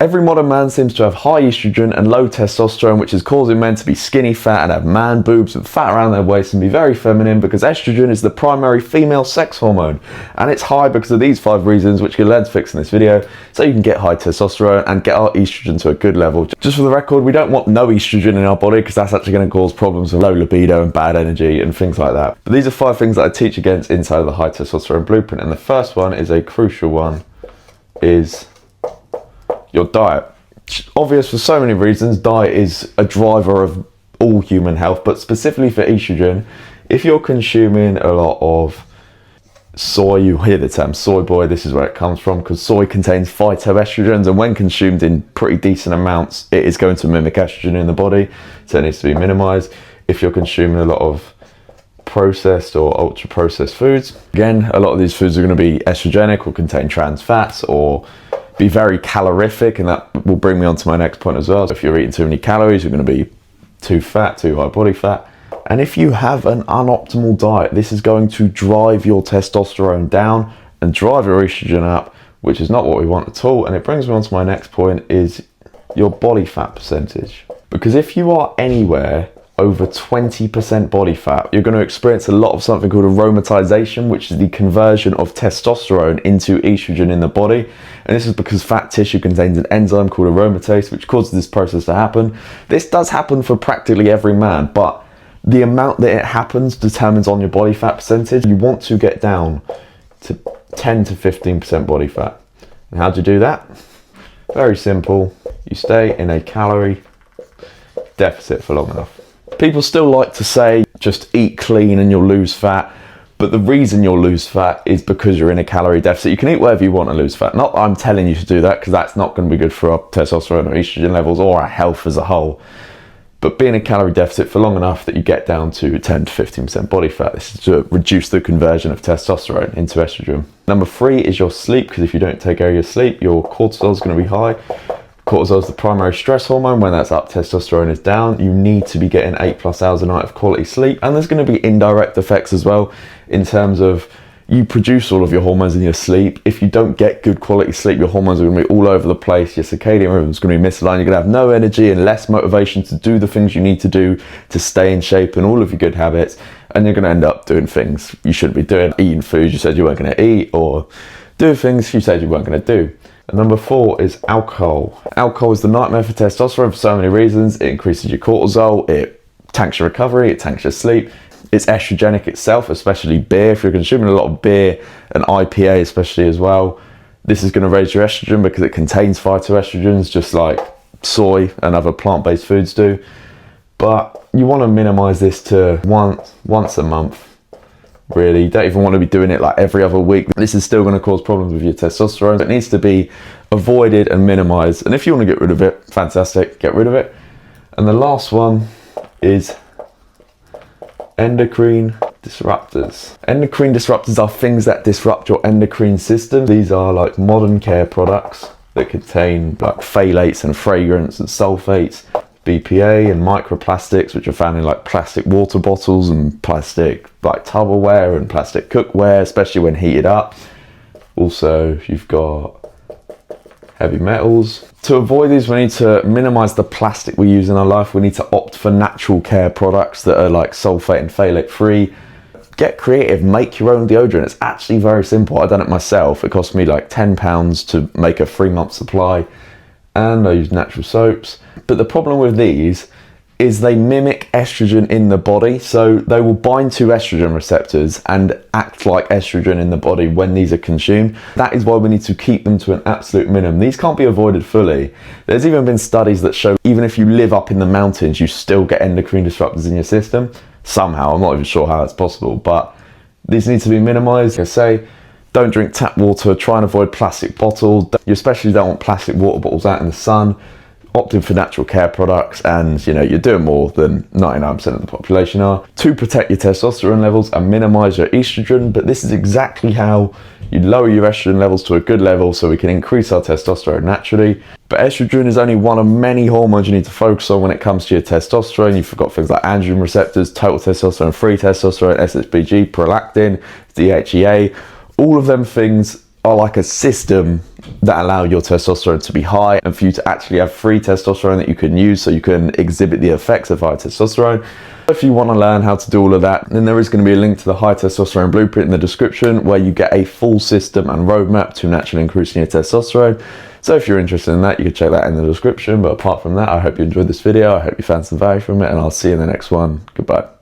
Every modern man seems to have high estrogen and low testosterone, which is causing men to be skinny fat and have man boobs with fat around their waist and be very feminine, because estrogen is the primary female sex hormone. And it's high because of these 5 reasons, which you'll learn to fix in this video, so you can get high testosterone and get our estrogen to a good level. Just for the record, we don't want no estrogen in our body, because that's actually going to cause problems with low libido and bad energy and things like that. But these are 5 things that I teach against inside of the high testosterone blueprint. And the first one is a crucial one, is your diet. Obvious for so many reasons. Diet is a driver of all human health, but specifically for estrogen, if you're consuming a lot of soy, you hear the term soy boy, this is where it comes from, because soy contains phytoestrogens, and when consumed in pretty decent amounts, it is going to mimic estrogen in the body, so it needs to be minimized. If you're consuming a lot of processed or ultra processed foods, again, a lot of these foods are going to be estrogenic or contain trans fats or be very calorific, and that will bring me on to my next point as well. So if you're eating too many calories, you're going to be too fat, too high body fat. And if you have an unoptimal diet, this is going to drive your testosterone down and drive your estrogen up, which is not what we want at all. And it brings me on to my next point, is your body fat percentage. Because if you are anywhere over 20% body fat, you're going to experience a lot of something called aromatization, which is the conversion of testosterone into estrogen in the body. And this is because fat tissue contains an enzyme called aromatase, which causes this process to happen. This does happen for practically every man, but the amount that it happens determines on your body fat percentage. You want to get down to 10 to 15% body fat. And how do you do that? Very simple. You stay in a calorie deficit for long enough. People still like to say, just eat clean and you'll lose fat. But the reason you'll lose fat is because you're in a calorie deficit. You can eat whatever you want to lose fat. Not that I'm telling you to do that, because that's not going to be good for our testosterone or estrogen levels or our health as a whole. But be in a calorie deficit for long enough that you get down to 10 to 15% body fat. This is to reduce the conversion of testosterone into estrogen. Number 3 is your sleep, because if you don't take care of your sleep, your cortisol is going to be high. Cortisol is the primary stress hormone. When that's up, testosterone is down. You need to be getting 8+ hours a night of quality sleep. And there's going to be indirect effects as well, in terms of you produce all of your hormones in your sleep. If you don't get good quality sleep, your hormones are going to be all over the place. Your circadian rhythm is going to be misaligned. You're going to have no energy and less motivation to do the things you need to do to stay in shape and all of your good habits. And you're going to end up doing things you shouldn't be doing, eating foods you said you weren't going to eat, or doing things you said you weren't going to do. And number 4 is alcohol. Alcohol is the nightmare for testosterone for so many reasons. It increases your cortisol, it tanks your recovery, it tanks your sleep. It's estrogenic itself, especially beer. If you're consuming a lot of beer and IPA especially as well, this is going to raise your estrogen because it contains phytoestrogens, just like soy and other plant-based foods do. But you want to minimize this to once a month. Really, you don't even want to be doing it like every other week. This is still going to cause problems with your testosterone. It needs to be avoided and minimized. And if you want to get rid of it, fantastic, get rid of it. And the last one is endocrine disruptors. Endocrine disruptors are things that disrupt your endocrine system. These are like modern care products that contain like phthalates and fragrance and sulfates, BPA and microplastics, which are found in like plastic water bottles and plastic like Tupperware and plastic cookware, especially when heated up. Also, you've got heavy metals. To avoid these, we need to minimize the plastic we use in our life. We need to opt for natural care products that are like sulfate and phthalate free. Get creative, make your own deodorant. It's actually very simple. I've done it myself. It cost me like £10 to make a 3-month supply, and I use natural soaps. But the problem with these is they mimic estrogen in the body, so they will bind to estrogen receptors and act like estrogen in the body when these are consumed. That is why we need to keep them to an absolute minimum. These can't be avoided fully. There's even been studies that show even if you live up in the mountains, you still get endocrine disruptors in your system. Somehow, I'm not even sure how that's possible, but these need to be minimized. Like I say, don't drink tap water, try and avoid plastic bottles. You especially don't want plastic water bottles out in the sun. Opt in for natural care products, and you know, you're doing more than 99% of the population are to protect your testosterone levels and minimize your estrogen. But this is exactly how you lower your estrogen levels to a good level so we can increase our testosterone naturally. But estrogen is only one of many hormones you need to focus on when it comes to your testosterone. You've got things like androgen receptors, total testosterone, free testosterone, SHBG, prolactin, DHEA. All of them things are like a system that allow your testosterone to be high and for you to actually have free testosterone that you can use so you can exhibit the effects of high testosterone. If you want to learn how to do all of that, then there is going to be a link to the high testosterone blueprint in the description where you get a full system and roadmap to naturally increasing your testosterone. So if you're interested in that, you can check that in the description. But apart from that, I hope you enjoyed this video. I hope you found some value from it, and I'll see you in the next one. Goodbye.